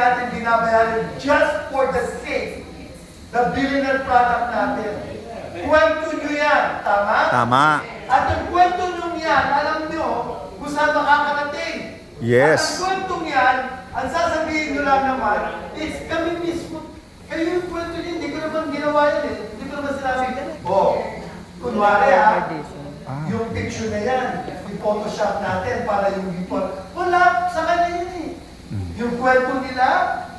natin binabayaran just for the sake na bilhin ng product natin. Kwento nyo yan, tama? Tama. At ang kwento nyo yan, alam nyo, kung saan makakarating. Yes. At ang kwento yan, ang sasabihin nyo lang naman, it's kami mismo. Kayo yung kwento nyo, hindi ko naman ginawa yan eh. Hindi ko naman sinabi, kunwari yung picture na yan, i-photoshop natin para yung report. Wala, sa kanila yun eh. Yung kwento nila,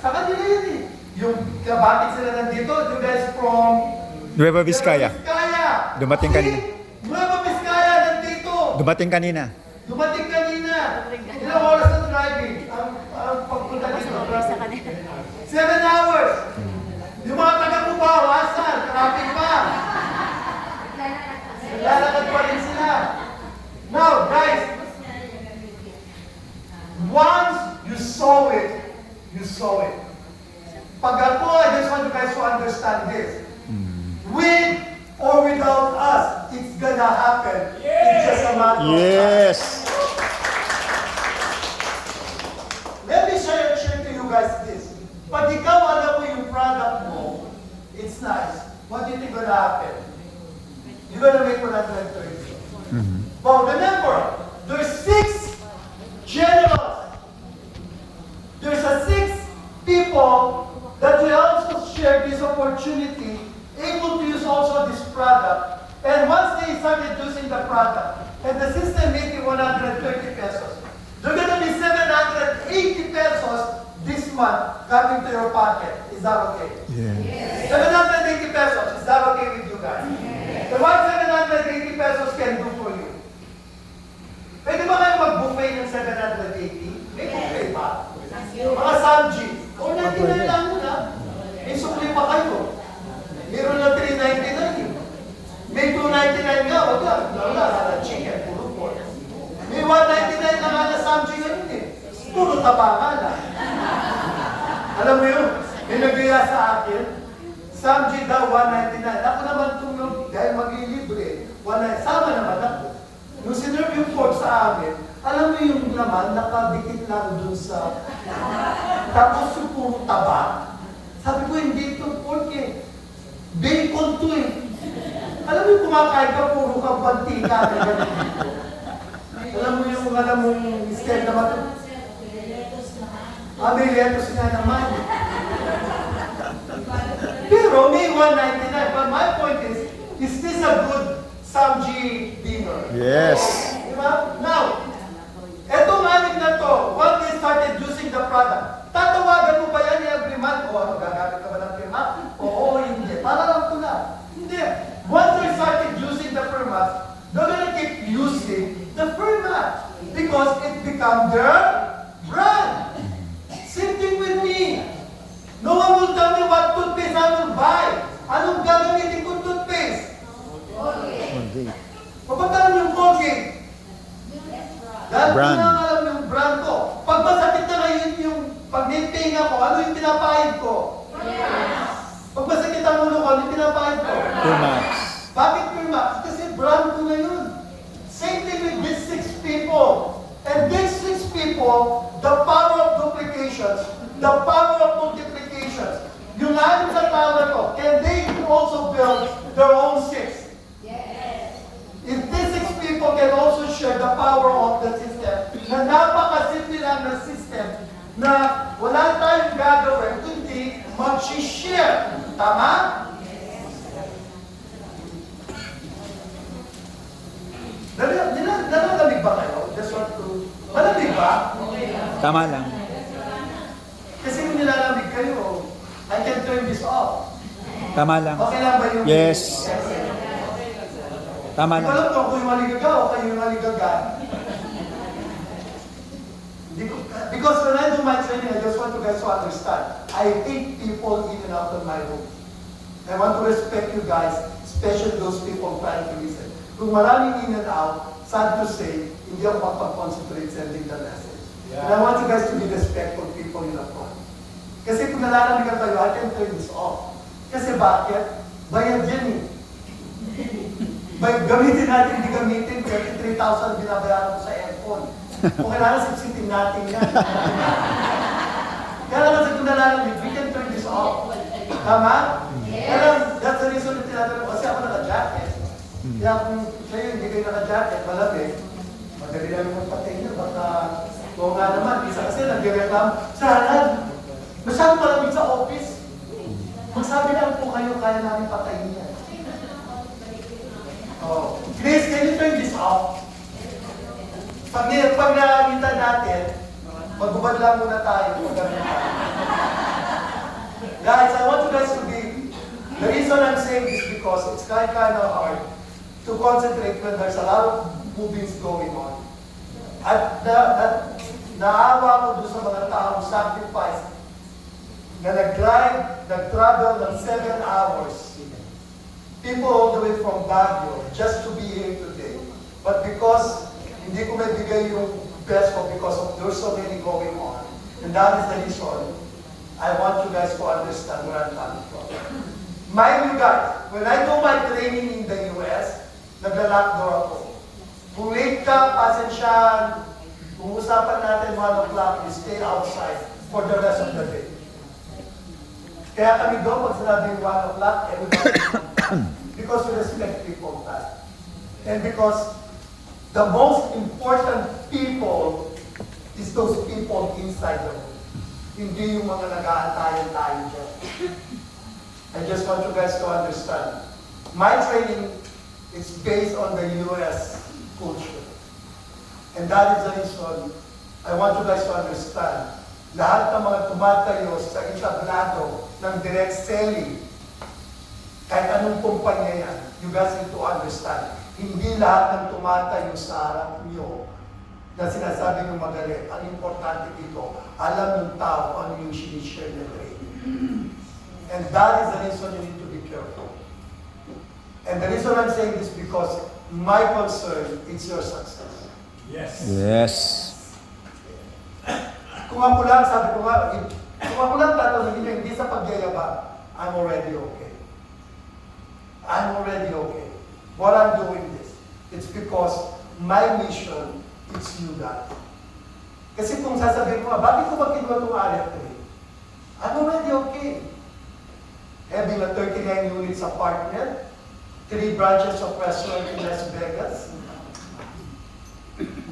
sa kanila yun eh. Yung bakit sila nandito, you guys from Nueva Vizcaya. Dumating kanina. Nueva Vizcaya nandito. Dumating kanina. Dumating kanina. Ilang oras na driving? Ang pagpunta dito. 7 hours. Yung mga taga-Pubawasan, traffic pa. Lalakad pa rin sila. Now, guys, once you saw it, you saw it. Pag ako, I just want you guys to understand this. With or without us, it's gonna happen. It's just a matter of time. Yes. Let me share to you guys this. Pag ikaw alam mo yung product mo, it's nice. What do you think gonna happen? You're gonna make 130. But remember, there's 6 generals. There's a 6 people that will also share this opportunity, able to use also this product. And once they started using the product, and the system making 130 pesos, they're gonna be 780 pesos this month coming to your pocket. Is that okay? Yeah. 780 pesos. Is that okay with you guys? So what 780 pesos can do for you? Pwede ba kayo mag-buffet ng 780? May buffet ba? Mga Samji. O natin na lang muna. May sukli pa kayo. Meron na 399. May 299 nga. Wala. Chicken. Puro pork. May 199 na nga na Samji ngayon eh. Puro taba nga lang. Alam mo yun? May nagaya sa akin. Samji daw 199. Ako naman tulog dahil maglilibre. Sama naman ako. Nung sinerve yung pork sa amin, alam mo yung laman, nakadikit lang dun sa... Tapos yung puro taba. Sabi ko, hindi ito pork eh. Bacon to eh. Alam mo yung kumakain ka, puro kang bantika. Alam mo yung style naman ito. May lettuce nga naman. Pero may 199. But my point is this a good Samji dinner? Yes. Diba? Now, etong anim na to, once they started using the product, tatawagan mo ba yan every month? O, gagamit ka ba ng firma? Oo, hindi. Para lang ito na. Hindi. Once they started using the firma, they're gonna keep using the firma because it become their brand. Same thing with me. No one will tell me what toothpaste I will buy. Anong gagamitin kong toothpaste? Colgate. Kapag alam yung Colgate, dahil ko Brand. na alam yung brand ko. Pag masakit na ngayon yung pag-nitping ako, ano yung pinapahid ko? Pag masakit ang ulo ko, ano yung pinapahid ko? Pumax. Bakit Pumax? Kasi brand ko na yun. Same thing with these 6 people. And these 6 people, the power of duplications, the power of multiplications, yung anim sa tao na to, can they also build their own 6? If these 6 people can also share the power of the system, na napakasimple lang ng system, na wala tayong gagawin, kundi mag-share. Tama? Nalalamig ba kayo? Just want to... Malamig ba? Tama lang. Kasi kung nilalamig kayo, I can turn this off. Tama lang. Okay lang ba yung... Yes. Tama Hindi ko lang. alam kung ako yung maligaga o kayo yung maligaga. Because when I do my training, I just want you guys to understand. I hate people in and out of my room. I want to respect you guys, especially those people trying to listen. Kung maraming in and out, sad to say, hindi ako makapag-concentrate sending the message. And I want you guys to be respectful people in the front. Kasi kung nalalamig kayo, I can turn this off. Kasi bakit? Bayad yan eh. Gamitin natin, hindi gamitin, 33,000 binabayaran ko sa aircon. Kung kailangan sipsipin natin yan. Kaya lang kasi kung nalalamig, we can turn this off. Tama? Kaya lang, that's the reason na tinatanong ko, kasi ako naka-jacket. Kaya kung sa'yo hindi kayo naka-jacket, malamig, madali lang yung patay niya, baka, oo nga naman, isa kasi nag-reklamo, sana, masyadong malamig sa office. Magsabi lang po kayo, kaya namin patayin niya. Oh. Please, can you turn this off? Pag nakakita natin, magbubad lang muna tayo. Guys, I want you guys to be, the reason I'm saying this because it's kind of hard to concentrate when there's a lot of movies going on. At naawa ko doon sa mga taong sacrifice na nag-travel ng 7 hours. People all the way from Baguio just to be here today. But because hindi ko may bigay yung best ko because of there's so many going on. And that is the reason I want you guys to understand where I'm coming from. Mind you guys, when I do my training in the US, nagla-lockdoor ako. Kung late ka, pasensyahan, kung usapan natin 1 o'clock, you stay outside for the rest of the day. Kaya kami doon, pag sinabing 1 o'clock, everybody because we respect people's time. And because the most important people is those people inside the room. Hindi yung mga nag-aantayan tayo dyan. I just want you guys to understand. My training is based on the US culture. And that is the reason I want you guys to understand. Lahat ng mga tumatayo sa entablado ng direct selling, kahit anong kumpanya yan, you guys need to understand. Hindi lahat ng tumatayo sa harap niyo na sinasabi ng magaling. Ang importante dito, alam ng tao ano yung sinishare na training. And that is the reason you need to be careful. And the reason I'm saying this because my concern is your success. Yes. Yes. Kung ako lang, sabi ko nga, kung ako lang tatanungin niyo, hindi sa pagyayabang, I'm already okay. I'm already okay. What I'm doing this, it's because my mission is you guys. Kasi kung sasabihin ko, bakit ko ba kinuha itong RF3? I'm already okay. Having a 39 units apartment, 3 branches of restaurant in Las Vegas,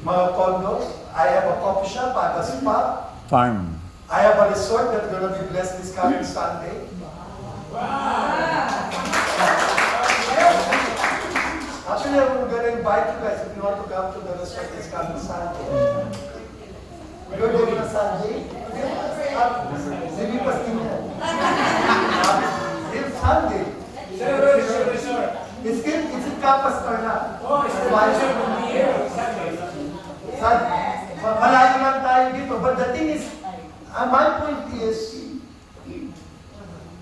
mga condos, I have a coffee shop, I have a spa, Farm. I have a resort that's going to be blessed this coming Sunday. Actually, I'm going to invite you guys if you want to come to the resort this coming Sunday. You're going on Sunday? Lilipas din yan. It's Sunday. It's in Kapastar na. Malayo lang tayo dito. But the thing is, my point is,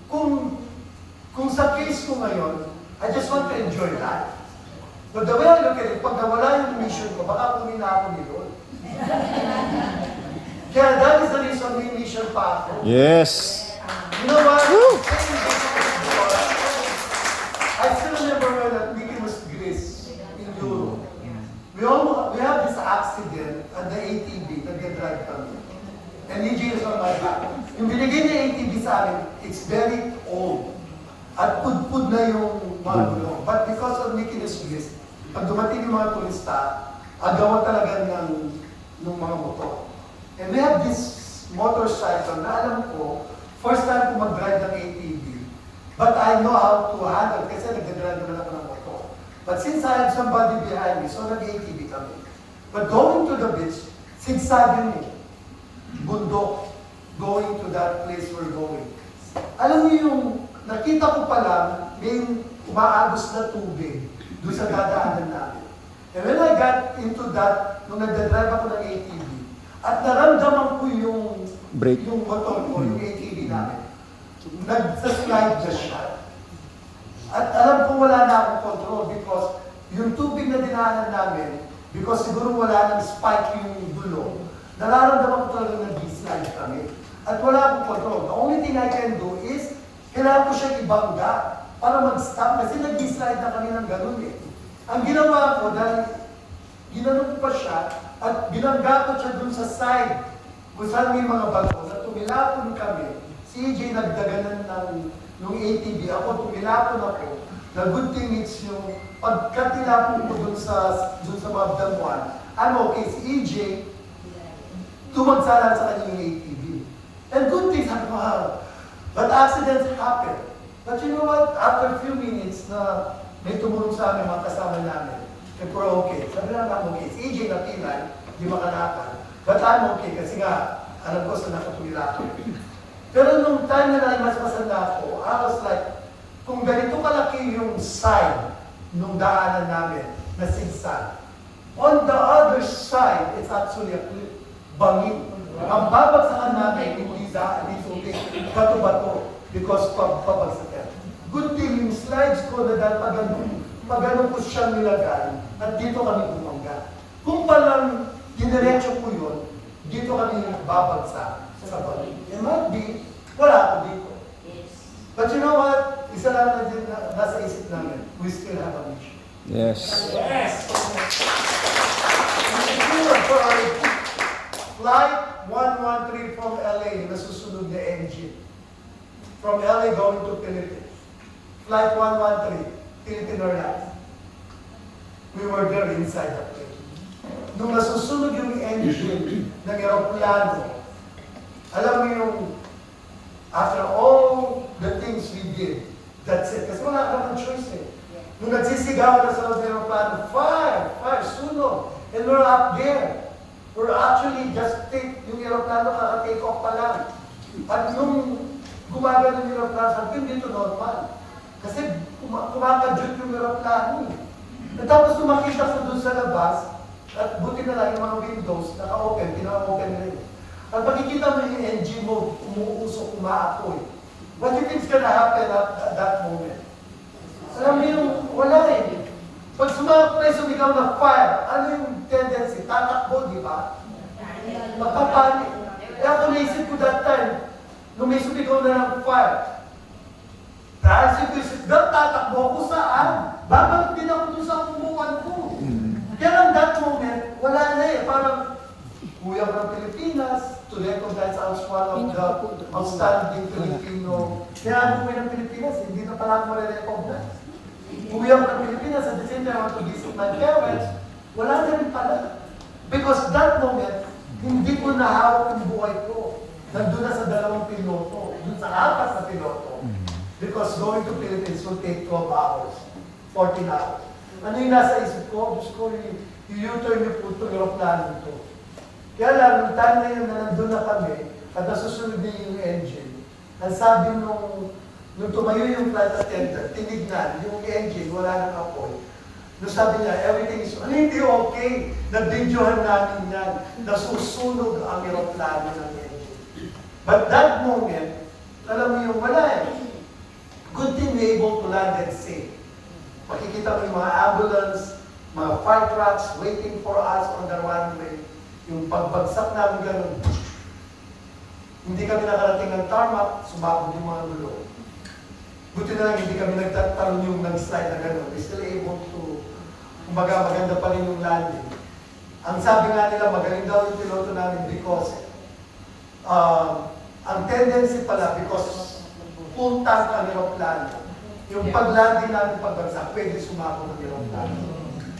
kung sa case ko ngayon, I just want to enjoy life. But the way I look at it, pag nawala yung mission ko, baka kunin na ako ni Lord. Kaya that is the reason may mission pa ako. Yes. You know what? I still remember when Mickey was Greece in Europe. We have this accident at the ATV, nag-drive kami. And EJ is on my back. Yung binigay niya ATV sa amin, it's very old. At pud-pud na yung mga gulong. But because of Mickey was Greece, pag dumating yung mga turista, agawan talaga ng mga motor. And we have this motorcycle na alam ko, first time ko mag-drive ng ATV. But I know how to handle kasi nag-drive naman ako ng motor. But since I have somebody behind me, so nag-ATV kami. But going to the beach, sigsagin eh. Bundok, going to that place we're going. Alam niyo yung, nakita ko pa lang, may umaagos na tubig doon sa dadaanan namin. And when I got into that, nung nagdadrive ako ng ATV, at naramdaman ko yung Brake. yung motor ko, yung ATV namin. Nagsaslide na siya. At alam ko wala na akong control because yung tubig na dinaanan namin, because siguro wala nang spike yung dulo, nararamdaman ko talaga nag-slide kami. At wala akong control. The only thing I can do is, kailangan ko siya ibangga para mag-stop kasi nag-slide na kami ng ganun eh. Ang ginawa ko, dahil ginanong ko pa siya, at binangga ko siya dun sa side kung saan may mga bago na tumilapon kami. Si EJ nagdaganan ng ATV, ako tumilapon ako. The good thing is yung pagkatilapon ko dun sa mga damuan, I'm okay. Si EJ, tumagsalan sa kanyang ATV. And good things happen. But accidents happen. But you know what? After a few minutes na may tumulong sa amin, mga kasama namin, if we're okay. Sabi lang I'm okay. Si EJ napilay, di makalakad. But I'm okay kasi nga, alam ko sa nakatulila ko. Pero nung time na naimasmasan na ako, I was like, kung ganito kalaki yung side nung daanan namin na sigsag, on the other side, it's actually a cliff. Bangin. Ang babagsakan namin, hindi tubig, bato-bato, because pabagsakan. Good thing, yung slides ko na dahil pag-anong ko siyang nilagay, at dito kami bumangga. Kung palang dinerecho ko yun, dito kami babagsak sa bangin. It might be, wala ako dito. But you know what? Isa lang na din nasa isip namin, we still have a mission. Yes. Yes! For our flight 113 from LA, nasusunod na engine. From LA going to Philippines. Flight 113, Philippine Airlines. We were there inside the plane. Nung nasusunod yung engine ng aeroplano, alam mo yung after all the things we did, that's it. Kasi wala ka naman choice eh. Nung nagsisigaw na sa loob ng aeroplano, fire, sunog. And we're up there. We're actually just yung aeroplano kaka-take off pa lang. At nung gumagano yung aeroplano, sabi ko, dito normal. Kasi kumakadyot yung aeroplano eh. At tapos nung makita ko dun sa labas, at buti na lang yung mga windows, naka-open, pina-open rin. At makikita mo yung engine mo, umuusok, umaapoy. What do you think is gonna happen at that moment? Alam mo yung wala eh. Pag sumigaw na fire, ano yung tendency? Tatakbo, di ba? Magpapanik. Kaya ako naisip ko that time, nung may sumigaw na ng fire, dahil si tatakbo ako saan? Babalik din ako dun sa kumuhan ko. Kaya lang that moment, wala na eh. Parang, uwi ako ng Pilipinas, to recognize I was one of the outstanding Filipino. Kaya ano uwi ng Pilipinas, hindi na pala ako re-recognize. Uwi ako ng Pilipinas, at the same time, I want to visit my parents, wala na rin pala. Because that moment, hindi ko nahawak yung buhay ko. Nandun na sa 2 piloto, dun sa 4 na piloto. Because going to Philippines will take 12 hours, 14 hours. Ano yung nasa isip ko? Diyos ko, i-U-turn niyo po itong aeroplano ito. Kaya lang, yung time na yun na nandun na kami, at nasusunod din yung engine, ang sabi nung tumayo yung flight attendant, tinignan, yung engine, wala nang apoy. Nung sabi niya, everything is, hindi okay. Nabidyohan namin yan. Nasusunog ang aeroplano ng engine. But that moment, alam mo yung wala eh. Good thing we're able to land and safe. Makikita mo yung mga ambulance, mga fire trucks waiting for us on the runway. Yung pagbagsak namin ganun, hindi kami nakarating ng tarmac, sumabog yung mga gulo. Buti na lang hindi kami nagtatalon yung nag-slide na gano'n. We're still able to, kumbaga maganda pa rin yung landing. Ang sabi nga nila, magaling daw yung piloto namin because ang tendency pala, because full tank ang aeroplano, yung pag-landing namin pagbagsak, pwede sumabog ng aeroplano.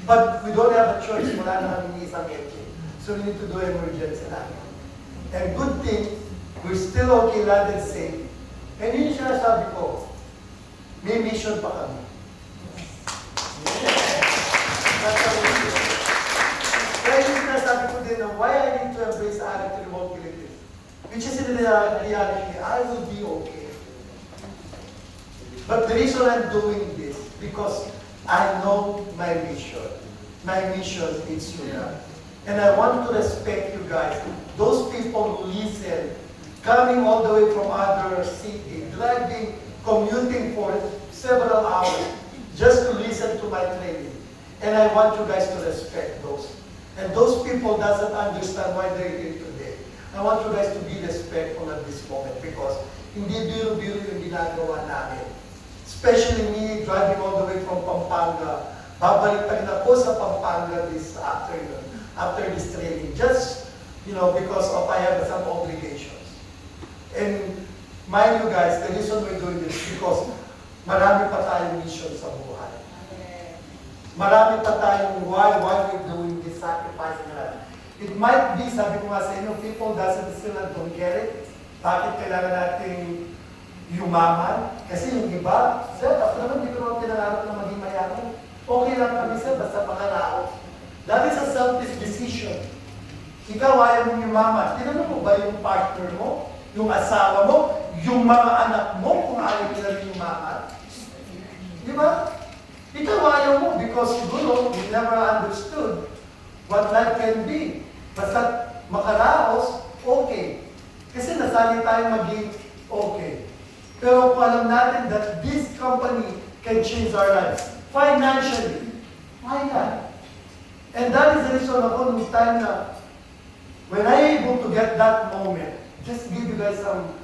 But we don't have a choice, wala na kami isang engine. So we need to do emergency landing. And good thing, we're still okay, landed safe. And yun yung sinasabi ko, may mission pa kami. Kaya yung sinasabi ko din na why I need to embrace the attitude of Philippines. Which is in the reality, I will be okay. But the reason I'm doing this, because I know my mission. My mission is you. And I want to respect you guys. Those people who listen, coming all the way from other city, driving, commuting for several hours, just to listen to my training. And I want you guys to respect those. And those people doesn't understand why they're here today. I want you guys to be respectful at this moment because hindi biro-biro yung ginagawa namin. Especially me, driving all the way from Pampanga. Babalik pa rin ako sa Pampanga this afternoon, after this training. Just because of I have some obligations. And mind you guys, the reason we're doing this is because marami pa tayong mission sa buhay. Marami pa tayong why we're doing this sacrifice na. It might be, sabi ko nga sa inyo, people still don't get it. Bakit kailangan natin yumaman? Kasi yung iba, sir, after naman, di ko naman pinangarap na maging mayaman. Okay lang kami, sir, basta pakaraos. That is a selfish decision. Ikaw ayaw mong yumaman. Tinanong mo ba yung partner mo, yung asawa mo, yung mga anak mo, kung ayaw nila rin yumaman? Di ba? Ikaw ayaw mo because siguro you never understood what life can be. Basta makaraos, okay. Kasi nasanay tayo maging okay. Pero kung alam natin that this company can change our lives financially, why not? And that is the reason ako nung time na when I able to get that moment, just give you guys some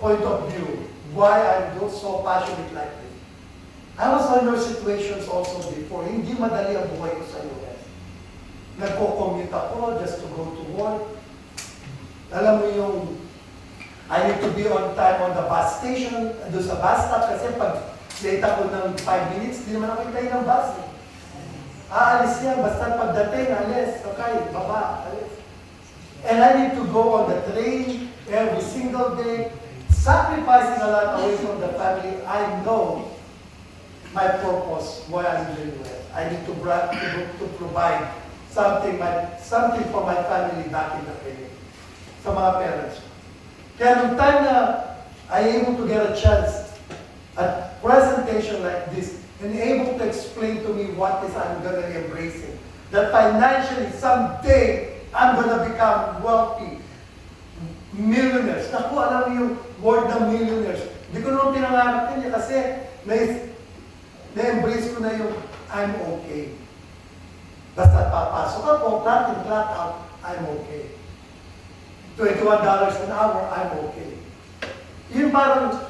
point of view why I'm so passionate like this. I was under situations also before. Hindi madali ang buhay ko sa US. Nagko-commute ako just to go to work. Alam mo yung I need to be on time on the bus station, doon sa bus stop, kasi pag late ako ng 5 minutes, hindi naman ako hintay ng bus. Aalis yan, basta pagdating, alis, okay, baba, alis. And I need to go on the train every single day, sacrificing a lot away from the family. I know my purpose, why I'm doing it. I need to provide something for my family back in the Philippines. Sa mga parents. Kaya nung time na I able to get a chance at presentation like this and able to explain to me what is I'm gonna be embracing. That financially, someday, I'm gonna become wealthy. Millionaires. Naku, alam mo yung word ng millionaires. Hindi ko naman pinangarap yun kasi na-embrace ko na yung I'm okay. Basta papasok ako, clock in, clock out, I'm okay. $21 an hour, I'm okay. Yun parang,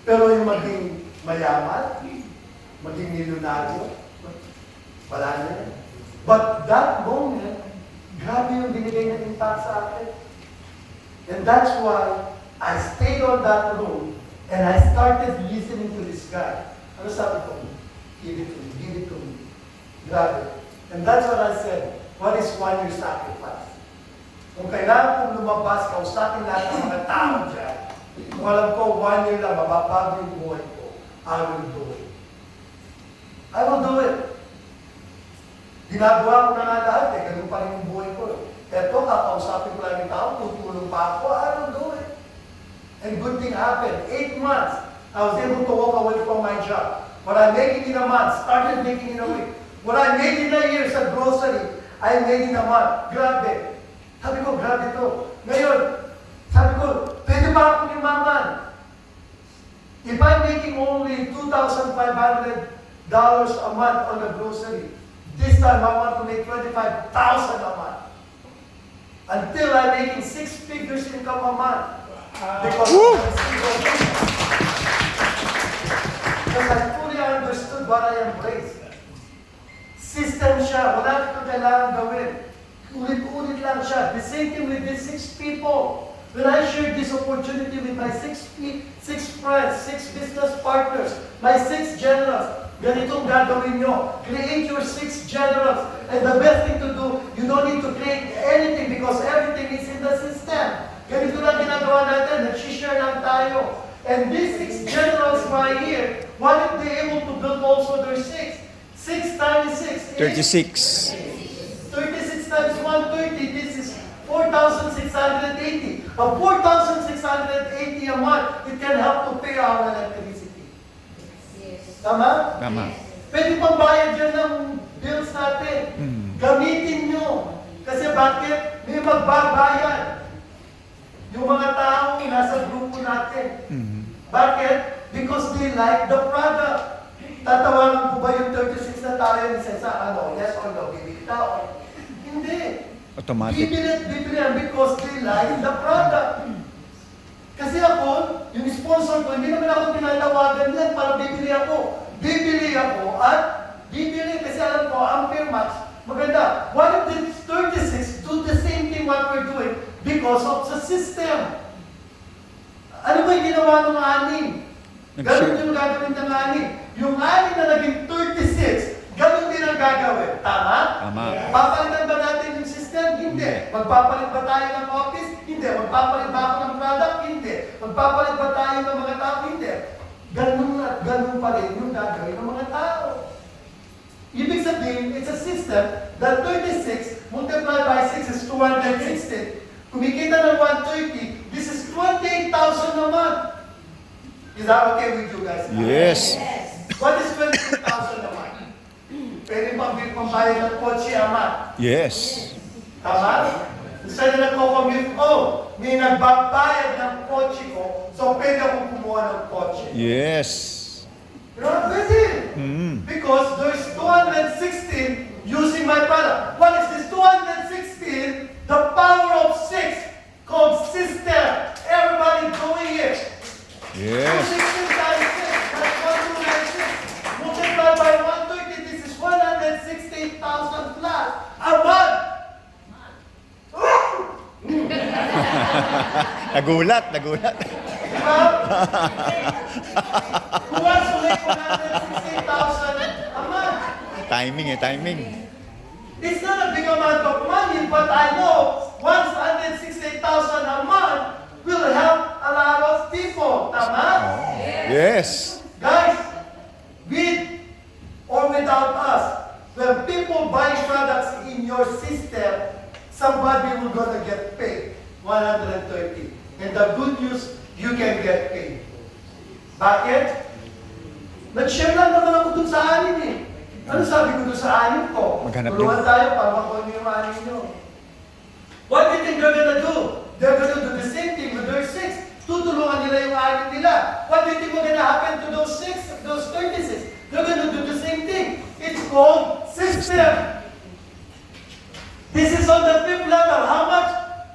pero yung maging mayaman, maging milyonaryo, wala na yan. But that moment, grabe yung binigay na impact sa akin. And that's why I stayed on that room and I started listening to this guy. Ano sabi ko? Give it to me, give it to me. Grabe. And that's what I said. What is 1 year sacrifice? Kung kailangan kong lumabas, kausapin lahat ng mga tao dyan, kung alam ko 1 year lang, mababago yung buhay ko, I will do it. I will do it. Ginagawa ko na nga lahat eh, ganun pa rin yung buhay ko eh. Eto, kakausapin ko lang yung tao, tutulong pa ako, I will do it. And good thing happened. 8 months, I was able to walk away from my job. What I'm making in a month, started making in a week. What I made in a year sa grocery, I made in a month. Grabe. Sabi ko, grabe to. Ngayon, sabi ko, pwede ba akong yumaman? If I'm making only $2,500 a month on the grocery, this time I want to make $25,000 a month. Until I'm making 6 figures income a month. Because I fully understood what I embraced. System siya, wala ko kailangan gawin. Ulit-ulit lang siya. The same thing with these 6 people. When I shared this opportunity with my 6 friends, 6 business partners, my 6 generals, ganitong gagawin nyo. Create your 6 generals. And the best thing to do, you don't need to create anything because everything is in the system. Ganito lang ginagawa natin, nag-share lang tayo. And these 6 generals right here, what if they able to build also their 6? 6 times 6 is 36. 36 times 130, this is 4,680. But 4,680 a month, it can help to pay our electricity. Yes. Tama? Tama. Pwede pang bayad dyan ng bills natin. Gamitin nyo. Kasi bakit? May magbabayad. Yung mga taong nasa grupo natin. Bakit? Because they like the product. Tatawagan ko ba yung 36 na tayo ni Cesar? Ano? Yes or no? Bibili tao? Hindi. Automatic. Bibili yan because they like the product. Kasi ako, yung sponsor ko, hindi naman ako pinatawagan yan para bibili ako. Bibili ako at bibili kasi alam ko, Ampere Max, maganda. What if this 36 do the same thing what we're doing because of the system. Ano ba yung ginawa ng anim? Ganun yung gagawin ng anim. Yung anim na naging 36, ganun din ang gagawin. Tama? Tama. Papalitan ba natin yung system? Hindi. Magpapalit ba tayo ng office? Hindi. Magpapalit ba ako ng product? Hindi. Magpapalit ba tayo ng mga tao? Hindi. Ganun at ganun pa rin yung gagawin ng mga tao. Ibig sabihin, it's a system that 36 multiplied by 6 is 216. Kumikita ng 130, this is 28,000 a month. Is that okay with you guys? Yes. What is 28,000 a month? Pwede pambayad ng kotse a month. Yes. Tama? Isa na nagko-commute, may nagbabayad ng kotse ko, so pwede akong kumuha ng kotse. Yes. Pwede. Because there's 216 using my product. What is this 216? The power of 6 called system. Everybody doing it. Yes. 216 times 6, that's 1296. Multiplied by 130, this is 168,000 plus a month. Nagulat. Diba? Who wants to make 168,000 a month? Timing. It's not a big amount of money, but I know 168,000 a month will help a lot of people. Tama? Yes. Guys, with or without us, when people buy products in your system, somebody will gonna get paid 130. And the good news, you can get paid. Bakit? Nag-share lang naman ako dun sa anin eh. Ano sabi ko dun sa anin ko? Maghanap Tulungan tayo para makuha niyo yung anin nyo. What do you think they're gonna do? They're gonna do the same thing with their 6. Tutulungan nila yung anin nila. What do you think will gonna happen to those 6, those 36? They're gonna do the same thing. It's called system. This is on the 5th level.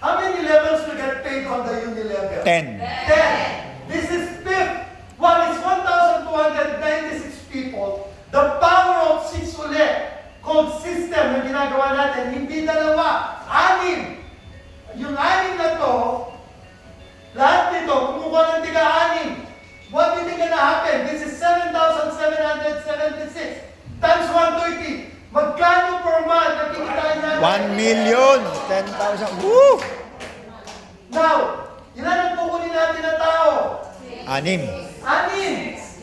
How many levels we get paid on the uni level? 10. 10. This is 5th. What is 1,296 people? The power of 6 ulit, called system na ginagawa natin, hindi dalawa, 6. Yung 6 na to, lahat nito, kumukuha ng tiga-6. What do you think gonna happen? This is 7,776 times 130. Magkano per month na kikitain natin? 1,010,000. Woo! Now, ilan ang kukunin natin na tao? 6. 6.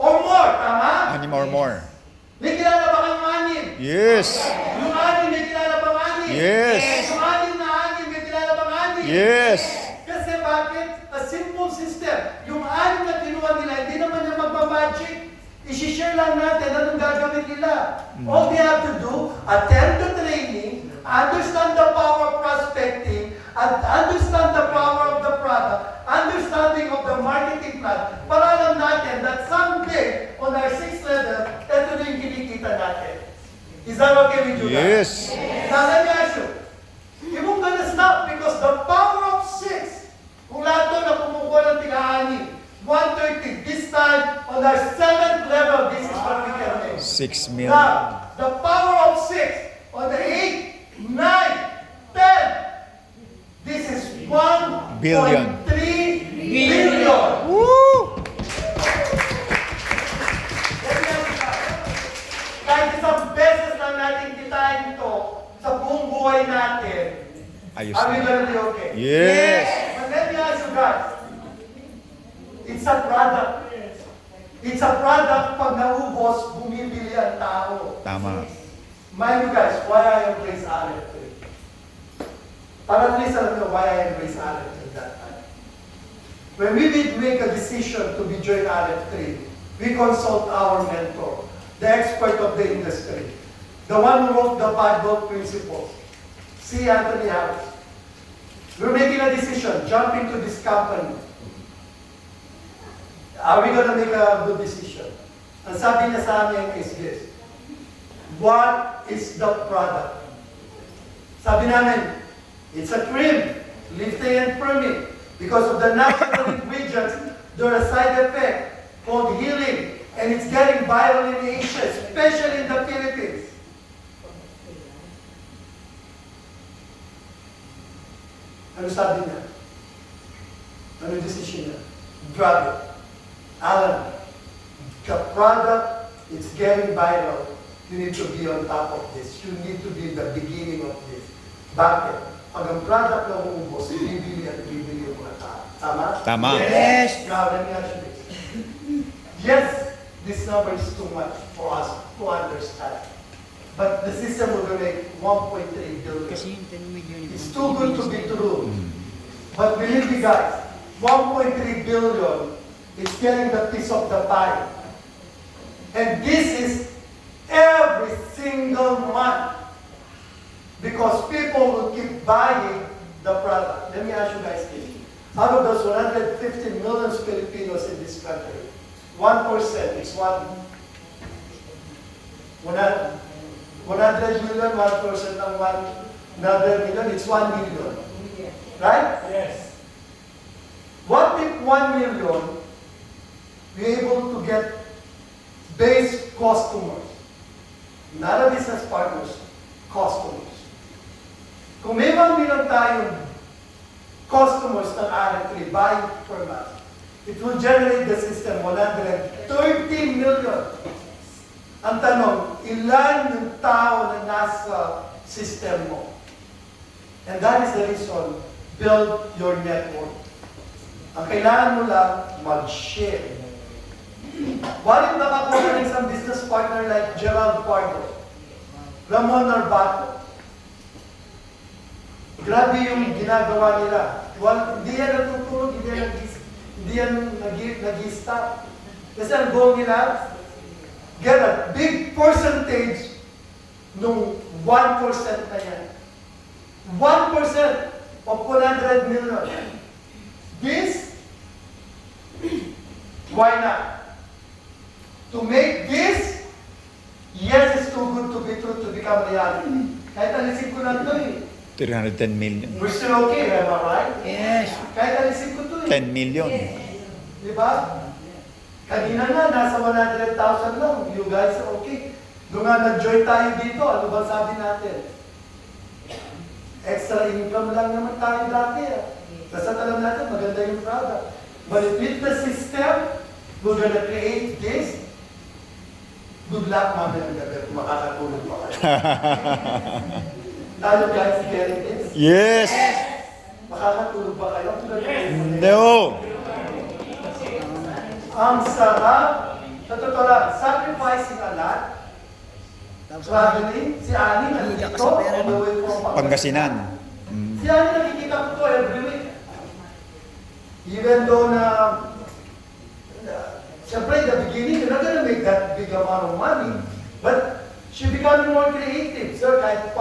Or more, tama? 6 or more. May kilala ba kayong 6? Yes. Yung 6, may kilala bang 6? Yes. Yung 6 na 6, may kilala bang 6? Yes. Kasi bakit? A simple system. Yung 6 na kinuha nila, hindi naman niya magbabudget. I-share lang natin anong gagawin nila. All they have to do, attend the training, understand the power of prospecting, and understand the power of the product, understanding of the marketing plan, para alam natin that someday, on our 6th level, ito na yung kinikita natin. Is that okay with you guys? Yes. Now let me ask you, you won't gonna stop because the power of 6, kung lahat to na kumukuha ng tiga-6, 130, this time, on our 7th level, this is what we can make. 6 million. Now, the power of 6, on the 8, 9, 10, this is 1.3 Billion. billion. Woo! Kahit isang beses lang natin kitain ito sa buong buhay natin, Ayos are we na. gonna be okay? Yes. But let me ask you guys, it's a product. It's a product pag naubos, bumibili ang tao. Tama. Mind you guys, why I embrace RF3? Para at least alam nyo why I embrace RF3 that time. When we did make a decision to be join RF3, we consult our mentor, the expert of the industry, the one who wrote the 5 Gold Principles, C. Anthony Harris. We're making a decision, jump into this company. Are we going to make a good decision? Ang sabi niya sa amin is this, what is the product? Sabi namin, it's a cream, lifting and firming. Because of the natural ingredients, there are a side effect called healing. And it's getting viral in Asia, especially in the Philippines. Ano sabi niya? Ano yung decision niya? Grab it. Alan, the product is getting viral. You need to be on top of this. You need to be the beginning of this. Bakit? Pag ang product na uubos, bibili at bibili yung mga tao. Tama? Tama. Yes! Now, let me ask you this. Yes, this number is too much for us to understand. But the system will make 1.3 billion. Kasi yung 10 million yung It's too good to be true. But believe me guys, 1.3 billion is getting the piece of the pie. And this is every single month. Because people will keep buying the product. Let me ask you guys this. Out of those 150 million Filipinos in this country, 1% is 100 million, 1% ng 100 million, it's 1 million. Right? Yes. What if 1 million be able to get base customers? Not a business partners, customers. Kung may 1 million tayong customers ng R3 buying per month, it will generate the system 130 million. Ang tanong, ilan yung tao na nasa system mo? And that is the reason, build your network. Ang kailangan mo lang, mag-share. What if nakakuha ng isang business partner like Gerald Pardo, Ramon Narbato? Grabe yung ginagawa nila. Hindi yan natutulog, hindi yan nag-i-stop. Kasi ang goal nila, get a big percentage nung 1% na yan. 1% of 100 million. This, why not? To make this, yes, it's too good to be true to become reality. Kahit alisin ko na ito eh. 310 million. We're still okay, am I right? Yes. Kahit alisin ko ito eh. 10 million. Di ba? Kanina nga, nasa 100,000 lang. You guys are okay. Doon nga nag-join tayo dito. Ano ba sabi natin? Extra income lang naman tayo dati. Basta alam natin, maganda yung product. But with the system, we're gonna create this. Good luck, mamaya ng gabi. Makakatulog pa kayo. Tayo guys, getting this? Yes! Makakatulog ba kayo? No! Ang sarap. Sa totoo lang, sacrificing a lot. Traveling, si Ani nandito, all the way from Pangasinan. Si Ani nakikita ko to every week. Even though na, siyempre in the beginning, you're not gonna make that big amount of money. But she becoming more creative. Sir, kahit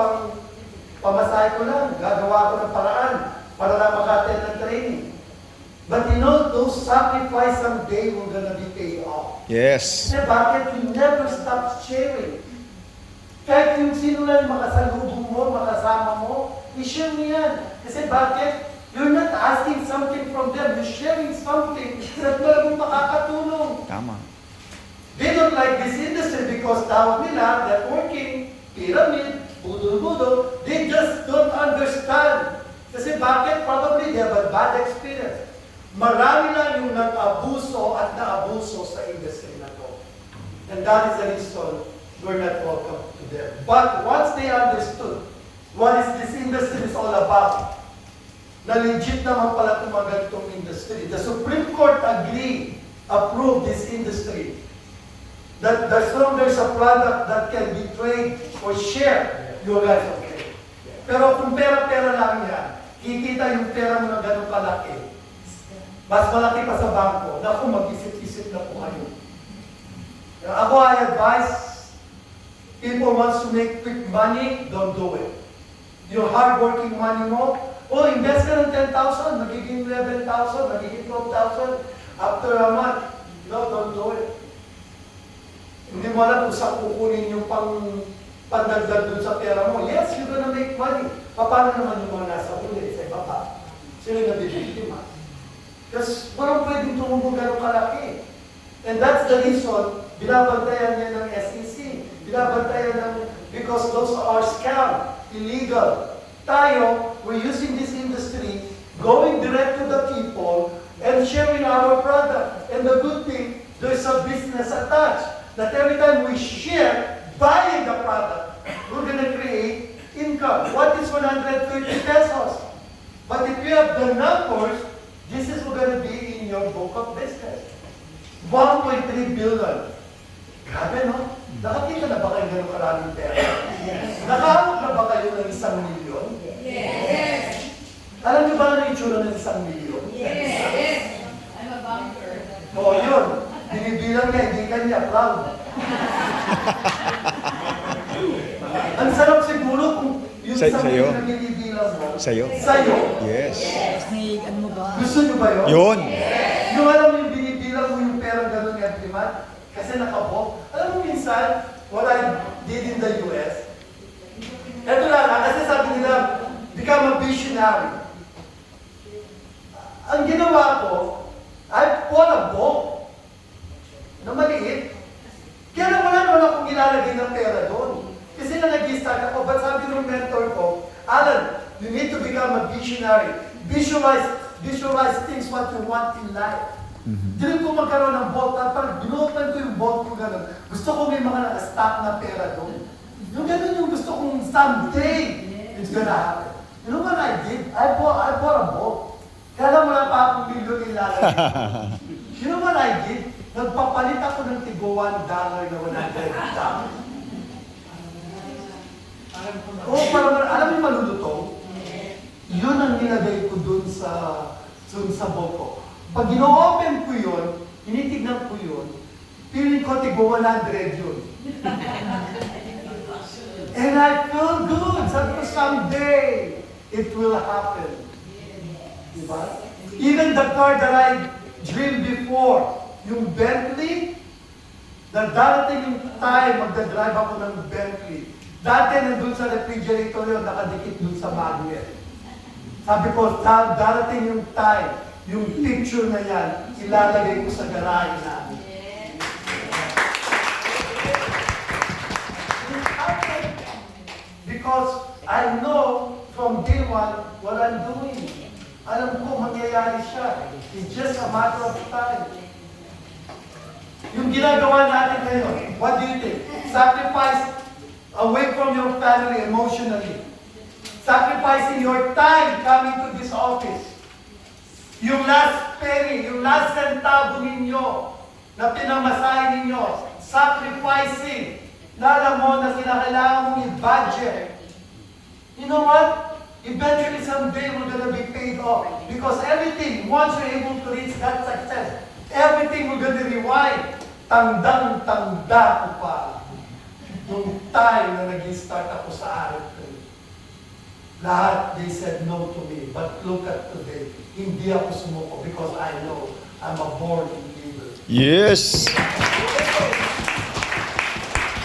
pamasahe ko lang, gagawa ko ng paraan para na maka-attend ng training. But you know, those sacrifice someday will gonna be paid off. Yes. Kasi bakit you never stop sharing? Kahit yung sino lang makasalubong mo, makasama mo, i-share mo yan. Kasi bakit? You're not asking something from them. You're sharing something na talagang makakatulong. Tama. They don't like this industry because tawag nila, they're working, pyramid, budol-budol. They just don't understand. Kasi bakit? Probably they have a bad experience. Marami lang yung nag-abuso at na-abuso sa industry na to. And that is the reason we're not welcome to them. But once they understood what is this industry is all about, na legit naman pala tumagal itong industry. The Supreme Court approved this industry. That as long there's a product that can be traded or shared, you guys okay. Pero kung pera-pera lang yan, kikita yung pera mo na gano'ng kalaki, mas malaki pa sa bangko, naku, mag-isip-isip na po kayo. Ako, I advise, people wants to make quick money, don't do it. Yung hard-working money mo, invest ka ng 10,000, magiging 11,000, magiging 12,000 after a month. No, don't do it. Hindi mo alam kung saan kukunin yung pandagdag dun sa pera mo. Yes, you're gonna make money. Paano naman yung mga nasa huli, sa ibaba? Sila nabibiktima. Kasi parang pwedeng tumubog gano'ng kalaki. And that's the reason, binabantayan niya ng SEC. Binabantayan ng, because those are scam, illegal. Tayo, we're using this industry going direct to the people and sharing our product. And the good thing, there's a business attached. That every time we share buying the product, we're going to create income. What is 130 pesos? But if you have the numbers, this is going to be in your book of business. 1.3 billion. Grabe, no? Nakakita na ba kayo ng maraming pera? Nakahawak na ba kayo ng 1 milyon? Yes. Alam niyo ba ano yung itsura ng 1 milyon? Yes. I'm a banker. Oo, yun. Binibilang niya, hindi kanya, proud. Ang sarap siguro kung yung Sa'yo? na binibilang mo. Sa'yo? Sa'yo. Yes. Snake, ano mo ba? Gusto niyo ba yun? Yun. Yung alam mo yung binibilang mo yung perang gano'n every month? Kasi nakabok. Alam mo minsan, what I did in the US, eto lang, kasi sabi nila, become a visionary. Ang ginawa ko, I bought a book na maliit. Kaya na wala naman akong ilalagay ng pera doon. Kasi na nag-start ako, but sabi ng mentor ko, Alan, you need to become a visionary. Visualize things what you want in life. Dilim ko magkaroon ng vault, parang binuotan ko yung vault ko gano'n. Gusto ko may mga naka-stack na pera doon. Yung gano'n yung gusto kong someday, it's gonna happen. You know what I did? I bought a vault. Kaya lang wala pa akong milyon ilalagay. You know what I did? Nagpapalit ako ng tigo $1 na $100. Oo, parang alam mo yung malulutong? Yun ang nilagay ko dun sa vault ko. Pag gino-open ko yun, tinitignan ko yun, feeling ko tigo 100 yun. And I feel good. Sabi ko, someday, it will happen. Diba? Even the car that I dreamed before, yung Bentley, na darating yung time, magdadrive ako ng Bentley. Dati nandun sa refrigerator yun, nakadikit dun sa magnet. Sabi ko, darating yung time, yung picture na yan, ilalagay ko sa garahe namin. Because I know from day one what I'm doing. Alam ko, mangyayari siya. It's just a matter of time. Yung ginagawa natin ngayon, what do you think? Sacrifice away from your family emotionally. Sacrificing your time coming to this office. Yung last penny, yung last centavo ninyo na pinamasahe ninyo, sacrificing, na alam mo na kinakailangan mong i-budget. You know what? Eventually someday we're gonna be paid off. Because everything, once you're able to reach that success, everything we're gonna rewind. Tandang-tanda ko pa yung time na nag-start ako sa RFP. Lahat, they said no to me. But look at today, hindi ako sumuko because I know I'm a born believer. Yes.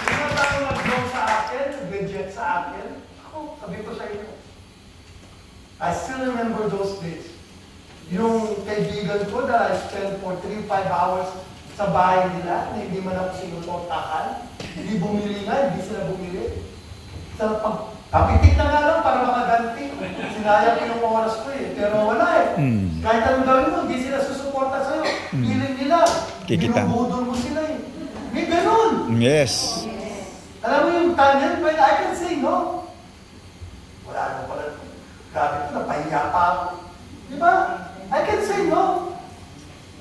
Yung mga tao nag-go sa akin, nag-reject sa akin, ako, sabi ko sa inyo. I still remember those days. Yung kaibigan ko na I spent for 3-5 hours sa bahay nila, na hindi man ako sinuportahan, hindi bumili nga, hindi sila bumili. Sa papitik na nga lang para makaganti. Sinayang ko yung oras ko eh, pero wala eh. Kahit anong gawin mo, hindi sila susuporta sa'yo. Piling nila, Kikita. binubudol mo sila eh. May ganun. Yes. Alam mo yung time yan, when I can say no. Wala na pala. Grabe ko, napahiya pa ako. Di ba? I can say no.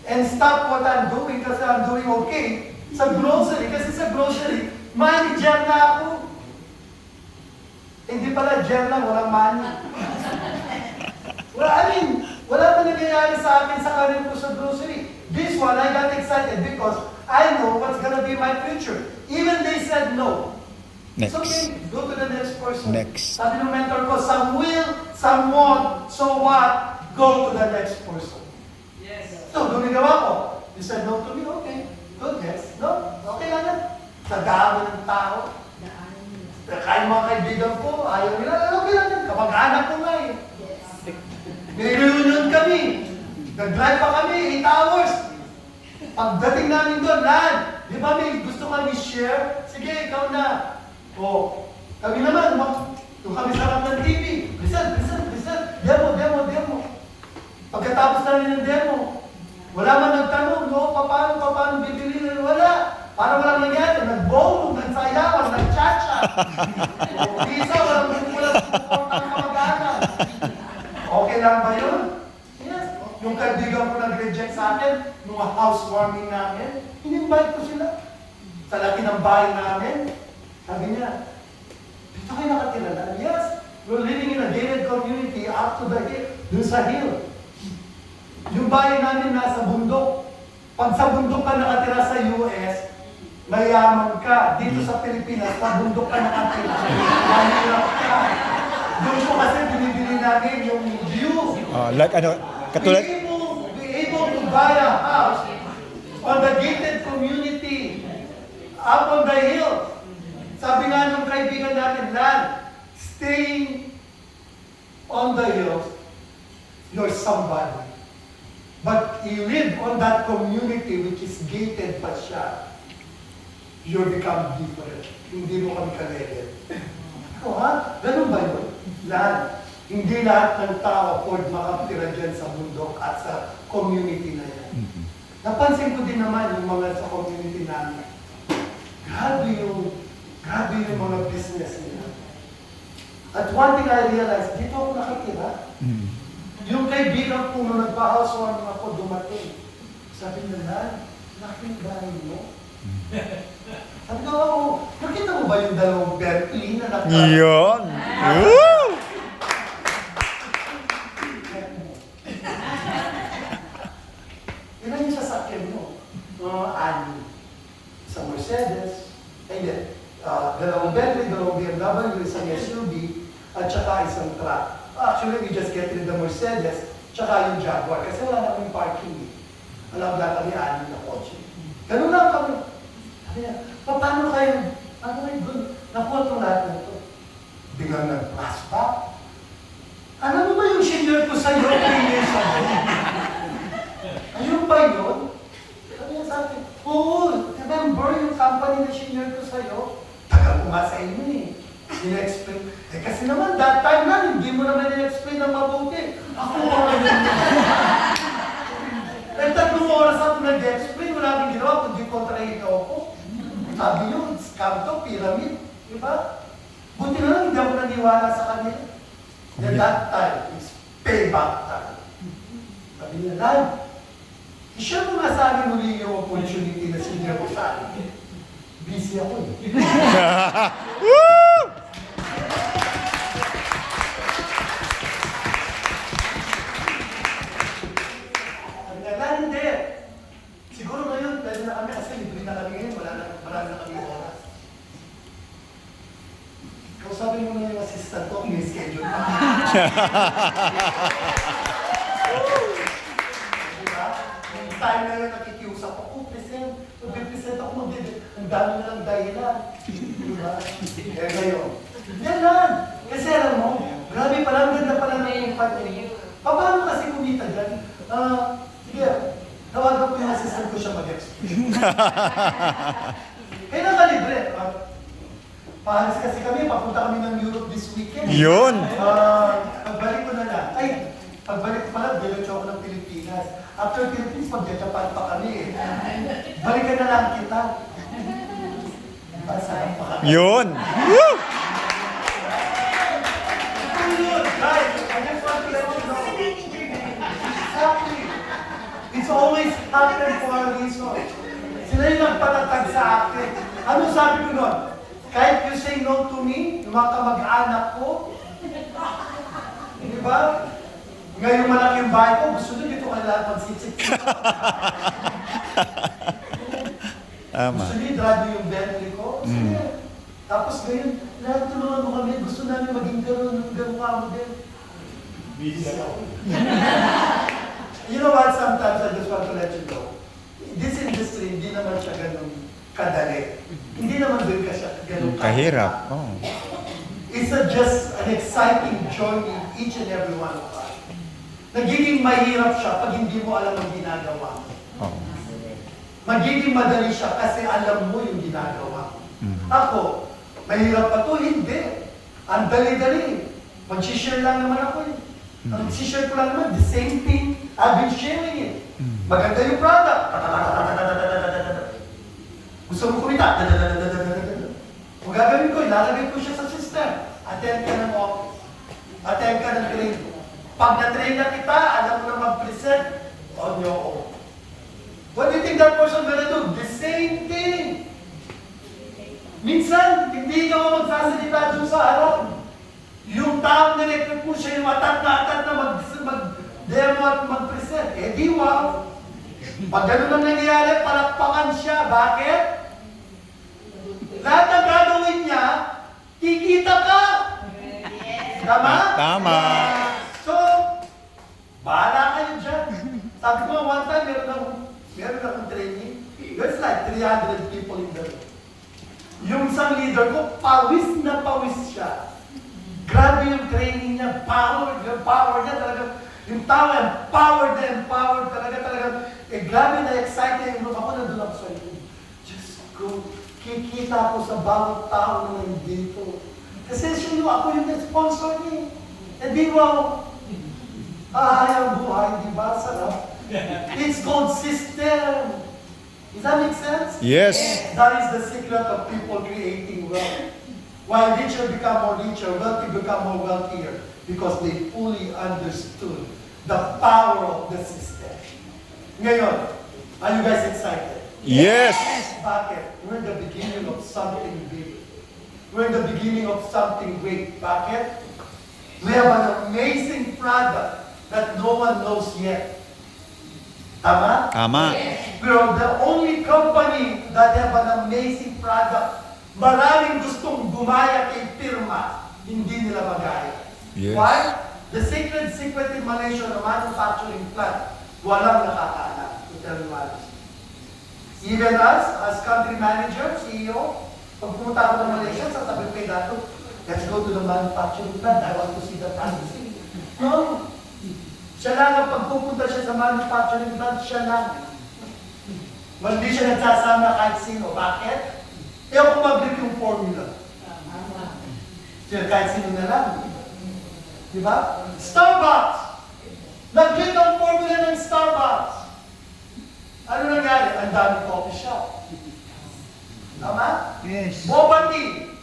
And stop what I'm doing kasi I'm doing okay. Sa grocery, kasi sa grocery, manager na ako. Hindi pala gem lang, walang money. Well, I mean, wala pa nangyayari sa akin sa karir ko sa grocery. This one, I got excited because I know what's gonna be my future. Even they said no. Next. It's okay, go to the next person. Next. Sabi ng mentor ko, some will, some won't, so what? Go to the next person. Yes. So, gumigawa ko. You said no to me, okay. Good, yes. No, okay lang yan. Sa dami ng tao. Kaya mga kaibigan ko, ayaw nila, okay lang yan. Kamag-anak ko nga eh. May reunion kami. Nag-drive pa kami, 8 hours. Pagdating namin doon, lahat. Di ba may gusto kami share? Sige, ikaw na. O, kami naman, yung kami sarap ng TV. Listen. Demo. Pagkatapos na rin ng demo, wala man nagtanong, no, paano bibili? Wala. Parang walang nangyari. Nag-bowling, nagsayawan, nag-cha-cha. Isa, walang pupunta ng kamag-anak. Okay lang ba yun? Yes. Yung kaibigan ko nag-reject sa akin, nung housewarming namin, in-invite ko sila. Sa laki ng bahay namin, sabi niya, dito kayo nakatira na? Yes. We're living in a gated community up to the hill, dun sa hill. Yung bahay namin nasa bundok. Pag sa bundok ka nakatira sa US, mayaman ka. Dito sa Pilipinas, sa bundok ka nakatira. Mahirap ka. Doon ko kasi binibili namin yung view. Like ano, katulad, Be able to buy a house on the gated community, up on the hill. Sabi nga ng kaibigan natin, Lan, staying on the hills, you're somebody. But you live on that community which is gated pa siya, you become different. Hindi mo kami ka-level. O ha? Ganun ba yun? Lahat. Hindi lahat ng tao afford makapira dyan sa bundok at sa community na yan. Napansin ko din naman yung mga sa community namin. Grabe yung mga business nila. At one thing I realized, dito ako nakatira. Yung kaibigan ko nung nagpa-housewarming ako dumating. Sabi nila, laking bahay mo. Sabi ko, nakita mo ba yung dalawang Bentley na nakita? yun. Woo! Ilan yung sasakyan mo? Ani. Isang Mercedes, dalawang Bentley, dalawang BMW, isang SUV, at saka isang truck. Actually, we just get rid of the Mercedes, tsaka yung Jaguar, kasi wala na kaming parking. Alam lang kami, ani na kotse. Ganun lang kami. Sabi niya, paano kayo? Ano kayo doon? Nakuha itong lahat na ito. Biglang nag-flashback. Alam mo ba yung senior ko sa'yo 3 years ago? Ayun ba yun? Sabi niya sa akin, oo, remember yung company na senior ko sa'yo? Tagal ko nga sa inyo eh. In-explain. Kasi naman, that time na, hindi mo naman in-explain ng mabuti. Ako nga yun. 3 oras ako nag-explain, wala akong ginawa, kundi kontrahito ako. Sabi yun, scam to, pyramid. Diba? Buti na lang, hindi ako naniwala sa kanila. And that time is payback time. Sabi niya, Lan, i-share mo nga sa akin muli yung opportunity na senior ko sa akin. Busy ako eh. Woo! Sabi niya, Lan, hindi. Siguro ngayon, pwede na kami kasi libre na kami ngayon, marami na kami oras. Kausapin mo na yung assistant ko, may schedule pa. Diba? Yung time na yun, nakikiusap ako, present ako, ang dami na lang dahilan. Diba? Kaya ngayon, yan lang. Kasi alam mo, grabe pala, ang ganda pala ng kumpanya. Paano kasi kumita dyan? Sige, tawagan ko yung assistant ko siya mag-explain. Kaya nakalibre. Pahalis kasi kami, papunta kami ng Europe this weekend. Yun. Pagbalik ko na lang. Ay, pagbalik ko pala, diretso ako ng Pilipinas. After Philippines, mag-Japan pa kami eh. Balikan na lang kita. Masarap pa kami. Yun. Woo! Ito yun, guys. I just want to let you know. Exactly. It's always happened for a reason. Sila yung nagpatatag sa akin. Ano sabi ko nun? Kahit you say no to me, yung mga kamag-anak ko, di ba? Ngayon malaki yung bahay ko, gusto nyo dito kayo lahat magsitsik. Tama. Gusto nyo i-drive yung Bentley ko? Sige. Tapos ngayon, lahat tulungan mo kami, gusto namin maging gano'n ka mo din. Busy ako. You know what, sometimes I just want to let you know, this industry, hindi naman siya gano'n kadali. Hindi naman din kasi ganun Kahirap. Oh. It's just an exciting journey, each and every one of us. Nagiging mahirap siya pag hindi mo alam ang ginagawa mo. Oh. Magiging madali siya kasi alam mo yung ginagawa mo. Ako, mahirap pa to? Hindi. Ang dali-dali. Mag-share lang naman ako eh. Ang share ko lang naman, the same thing, I've been sharing it. Maganda yung product. Gusto mo kumita. Kung gagawin ko, ilalagay ko siya sa system. Attend ka ng office. Attend ka ng training. Pag na-train na kita, alam mo na mag-present on your own. What do you think that person gonna do? The same thing. Minsan, hindi ka mo magsasalita dun sa harap. Yung taong na-recruit mo siya, yung atat na mag-demo at mag-present. Eh di wow. Pag ganun ang nangyayari, palakpakan siya. Bakit? Lahat ng gagawin niya, kikita ka. Tama? Tama. So, bahala kayo dyan. Sabi ko, one time, meron akong training. There's like 300 people in the room. Yung isang leader ko, pawis na pawis siya. Grabe yung training niya, yung power niya talaga. Yung tao, empowered talaga. Eh, grabe na excited yung ako nandun ako sa inyo. Diyos ko, kikita ko sa bawat tao na nandito. Kasi sino ako yung sponsor niya. Eh di wow, ang buhay, di ba? Sarap. It's called system. Does that make sense? Yes. That is the secret of people creating wealth. While richer become more richer, wealthy become more wealthier because they fully understood the power of the system. Ngayon, are you guys excited? Yes. Bakit? We're in the beginning of something big. We're in the beginning of something great. Bakit? We have an amazing product that no one knows yet. Tama? Tama. We're the only company that have an amazing product. Maraming gustong gumaya kay Pirma, hindi nila magaya. Yes. Why? The secret in Malaysia na manufacturing plant, walang nakakaalam. To tell you honest. Even us, as country manager, CEO, pag pumunta ako ng Malaysia, sasabihin kay Dato, let's go to the manufacturing plant. I want to see the processing. No. Siya lang ang pagpupunta siya sa manufacturing plant, siya lang. Hindi siya nagsasama kahit sino. Bakit? Eh ako mag-rip yung formula. Siya kahit sino na lang. Diba? Starbucks! Nag-rip ang formula ng Starbucks. Ano nangyari? Ang daming coffee shop. Tama? Yes. Boba tea.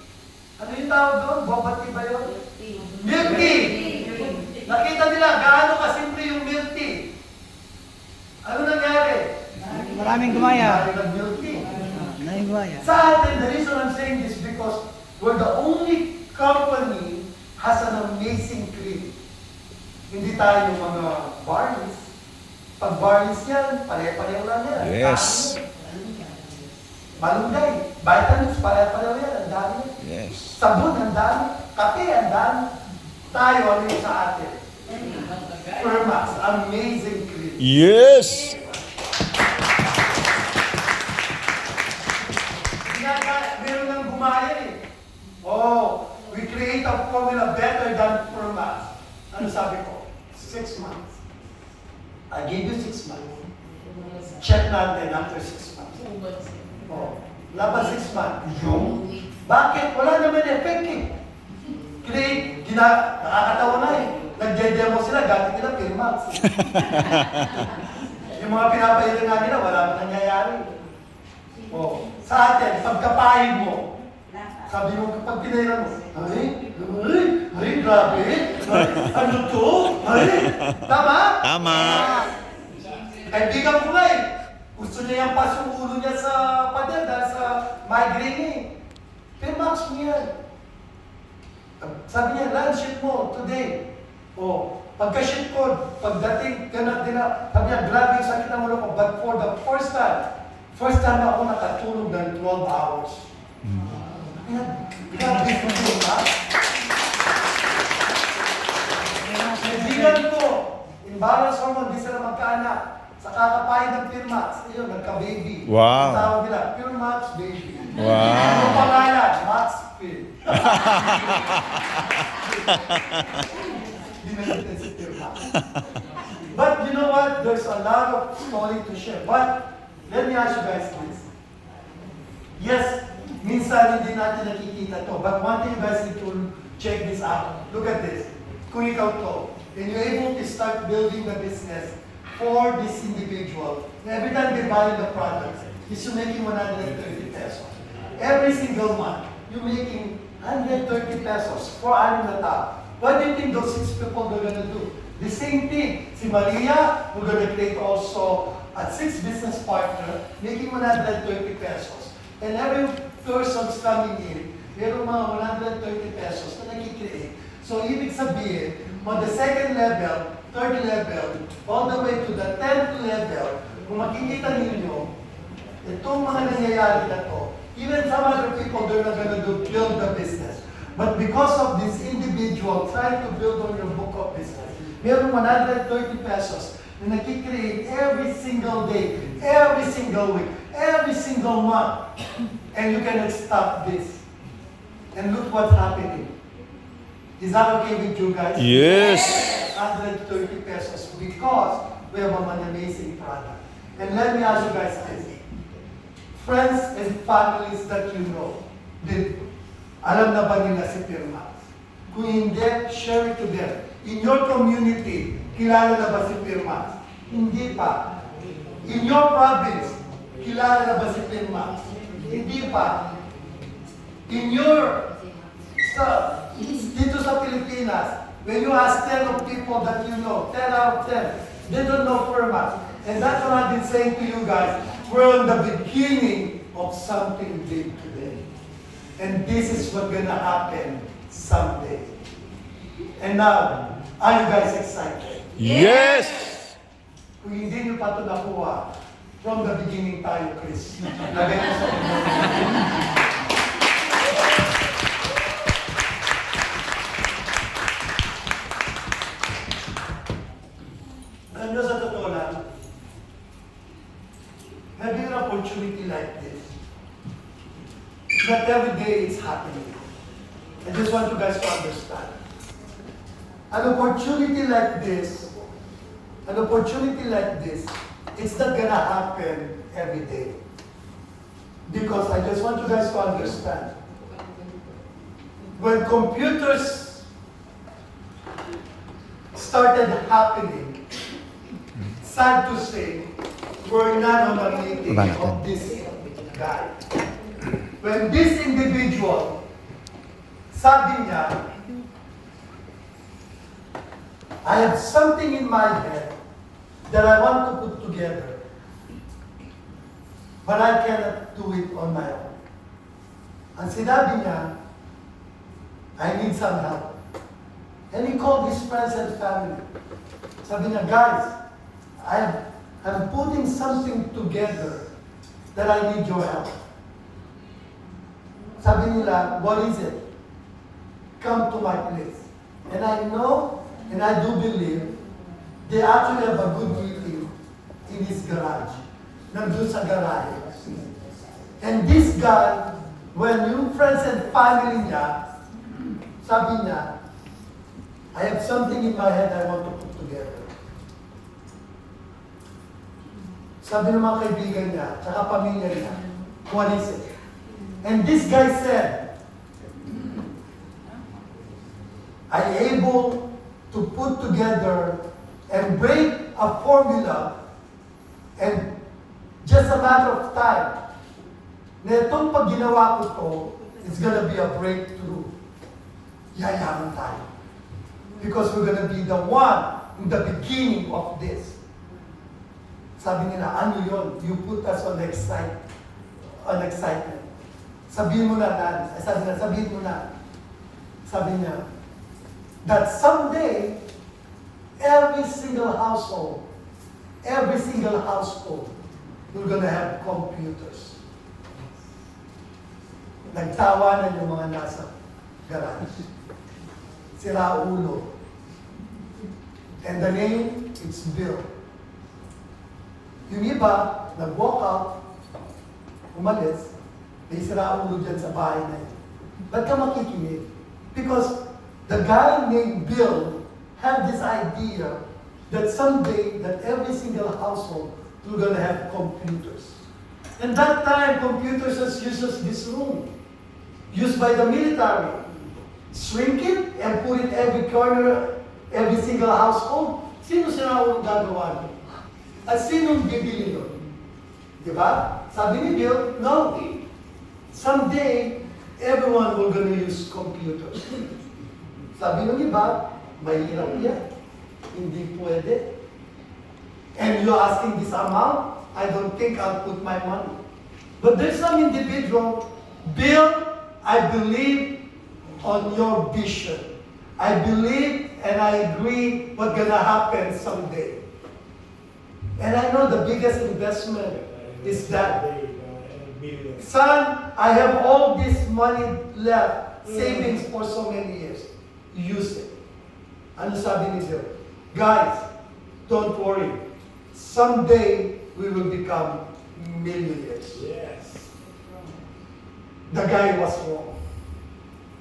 Ano yung tawag doon? Boba tea ba yun? Milk tea. Nakita nila gaano kasimple yung milk tea. Ano nangyari? Maraming gumaya. Maraming nag-milk tea. Maraming gumaya. Sa atin, the reason I'm saying this because we're the only company has an amazing cream. Hindi tayo yung mga barleys. Pag barleys yan, pare-pareho lang yan. Yes. Malunggay, vitamins, pare-pareho yan. Ang dami yan. Yes. Sabon, ang dami. Kape, ang dami. Tayo, ano yung sa atin? Permax, amazing cream. Yes. Meron ng gumaya eh. Oh, we create a formula better than Permax. Ano sabi ko? 6 months. I gave you 6 months. Check natin after 6 months. Oh, laban 6 months. Yung? Bakit? Wala naman effect eh. Create, nakakatawa na eh. Nag-demo sila, gamit nila Permax. Yung mga pinapahilan nga nila, wala pa nangyayari. Oh, sa atin, pagkapahid mo, sabi mo kapag pinahiran mo, ay, grabe, ay, ano to? Ay, tama? Tama. Kaibigan ko nga eh. Gusto niya yung pas yung ulo niya sa pader dahil sa migraine eh. Permax mo yan. Sabi niya, lunch mo today. O, pagka-ship ko, pagdating, ganun din na, sabi niya, grabe yung sakit ng ulo ko. But for the first time na ako nakatulog ng 12 hours. Kaya, grabe ko yun, ha? Kaibigan ko, imbalance hormone, di sila magkaanak. Sa kakapahid ng Permax, yun, nagka-baby. Wow. Ang tawag nila, Permax baby. Wow. Ano pangalan? Max Phil. Hindi na natin si Permax. But you know what? There's a lot of story to share. But, let me ask you guys this. Yes, minsan hindi natin nakikita to. But one thing you guys need to check this out. Look at this. Kung ikaw to, and you're able to start building the business, for this individual. Every time they buy the product, is you're making 130 pesos. Every single month, you're making 130 pesos for anim na tao. What do you think those 6 people are going to do? The same thing. Si Maria, we're going to create also a 6 business partner, making 130 pesos. And every person's coming in, meron mga 130 pesos na nag-create. So, ibig sabihin, on the second level, third level, all the way to the 10th level, kung makikita ninyo, itong mga nangyayari na to, even some other people, they're not going to build the business. But because of this individual trying to build on your book of business, meron 130 pesos na nakikreate every single day, every single week, every single month. And you cannot stop this. And look what's happening. Is that okay with you guys? Yes. 130 pesos because we have an amazing product. And let me ask you guys this. Friends and families that you know, alam na ba nila si Pirmax? Kung hindi, share it to them. In your community, kilala na ba si Pirmax? Hindi pa. In your province, kilala na ba si Pirmax? Hindi pa. In your dito sa Pilipinas, when you ask 10 of people that you know, 10 out of 10, they don't know Pirmax. And that's what I've been saying to you guys. We're on the beginning of something big today. And this is what's gonna happen someday. And now, are you guys excited? Yes. Kung hindi nyo pa ito nakuha, from the beginning tayo, Chris. Lagay mo sa inyo. Alam nyo sa totoo lang, having an opportunity like this, not every day it's happening. I just want you guys to understand. An opportunity like this, it's not gonna happen every day. Because I just want you guys to understand. When computers started happening, sad to say, we're not on a meeting of this guy. When this individual, sabi niya, I have something in my head that I want to put together, but I cannot do it on my own. Ang sinabi niya, I need some help. And he called his friends and family. Sabi niya, guys, I'm putting something together that I need your help. Sabi nila, what is it? Come to my place. And I know, and I do believe, they actually have a good meeting in his garage. Nandun sa garage. And this guy, when yung friends and family niya, sabi niya, I have something in my head I want to put together. Sabi ng mga kaibigan niya, tsaka pamilya niya, what is it? And this guy said, I'm able to put together and break a formula, and just a matter of time, na itong pag ginawa ko to, it's gonna be a breakthrough. Yayaman tayo. Because we're gonna be the one in the beginning of this. Sabi nila, ano yun? You put us on excitement. Sabihin mo na, sabihin mo na. Sabi niya, that someday, every single household, we're gonna have computers. Nagtawanan yung mga nasa garage. Sira ulo. And the name, it's Bill. Yung iba, nag-walk out, umalis, may sira ulo dyan sa bahay na yun. Ba't ka makikinig? Because the guy named Bill had this idea that someday, that every single household, we're gonna have computers. And that time, computers was used as this room, used by the military. Shrink it and put it every corner, every single household. Sino sila ang gagawa niyo? Sinong bibili nun? Diba? Sabi ni Bill, no. Someday, everyone will gonna use computers. Sabi ng iba, mahirap yan. Hindi pwede. And you asking this amount, I don't think I'll put my money. But there's some individual, Bill, I believe on your vision. I believe and I agree what's gonna happen someday. And I know the biggest investment is that. Son, I have all this money left, savings for so many years. Use it. Ano sabi ni Bill? Guys, don't worry. Someday, we will become millionaires. The guy was wrong.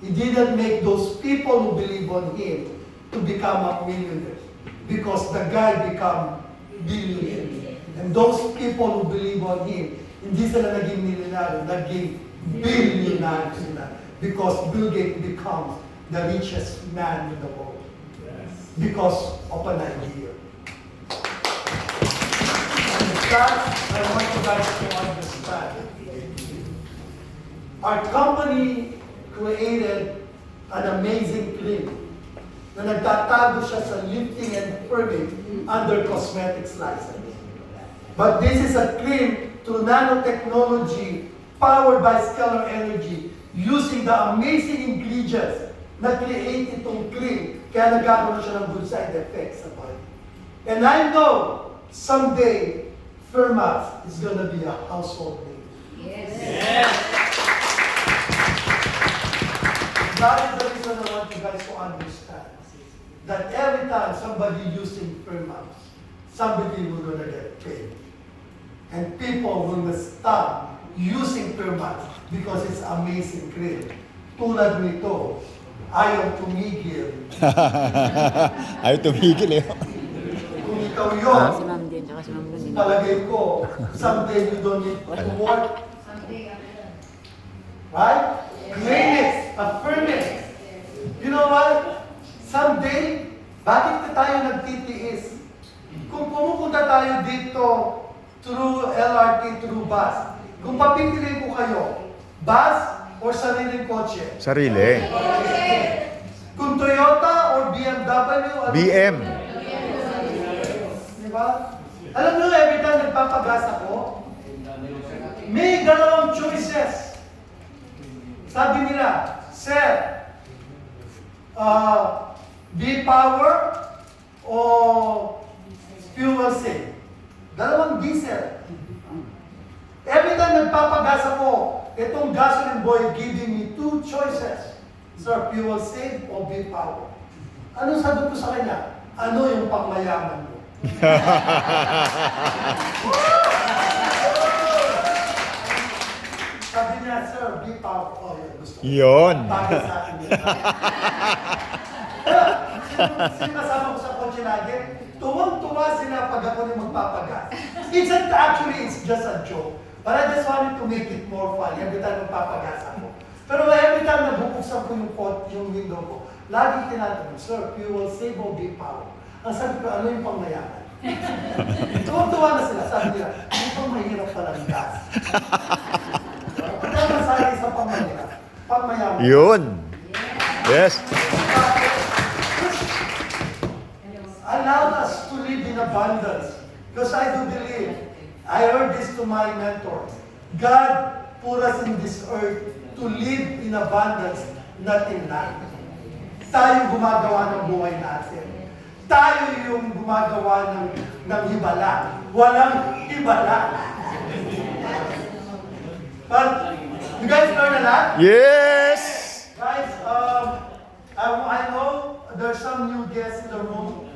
He didn't make those people who believe on him to become a millionaire because the guy become billionaire. And those people who believe on him, hindi sila naging millionaire, naging billionaire sila because Bill Gates becomes the richest man in the world because of an idea. Understand? I want you guys to understand. Our company created an amazing cream na nagtatago siya sa lifting and firming under cosmetics license. But this is a cream through nanotechnology powered by scalar energy using the amazing ingredients na create itong cream kaya nagkakaroon siya ng good side effects sa body. And I know someday Fermax is gonna be a household name. That is the reason I want you guys to understand that every time somebody using Fermax, somebody will gonna get paid. And people will stop using Fermax because it's amazing cream. Tulad nito, ayaw tumigil. Ayaw tumigil eh. Kung ikaw yun, Si Ma'am din, tsaka si Ma'am din. palagay ko, someday you don't need to work. Someday, Right? Claim it, affirm it. You know what? Someday, bakit ka tayo nagtitiis? Kung pumupunta tayo dito through LRT, through bus, kung papipiliin ko kayo, bus or sariling kotse? Sarili. Kung Toyota or BMW? Ano? BM. Diba? Alam nyo, every time nagpapagas ako, may dalawang choices. Sabi nila, Sir, V-Power o fuel save. Dalawang diesel. Every time nagpapagas ako, itong gasoline boy giving me two choices. Sir, fuel save o V-Power. Ano sabi ko sa kanya? Ano yung pangmayaman mo? Sabi niya, Sir, V-Power. Oh, yun, gusto ko. Yun. Bagay sa akin yun. Sino kasama ko sa kotse lagi? Tuwang-tuwa sila pag ako yung magpapagas. It's just a joke. But I just wanted to make it more fun every time magpapagas ako. Pero every time nabubuksan ko yung window ko, lagi tinatanong, Sir, fuel save o V-Power? Ang sabi ko, ano yung pangmayaman? Tuwang-tuwa na sila. Sabi nila, hindi pang mahirap palang gas. Ano masaya sa pangmayaman? Pangmayaman. Yun. Yes. Allow us to live in abundance. Because I do believe, I heard this to my mentor, God put us in this earth to live in abundance, not in lack. Tayo gumagawa ng buhay natin. Tayo yung gumagawa ng hibala. Walang hibala. But, you guys learn a lot? Yes. Guys, I know there's some new guests in the room.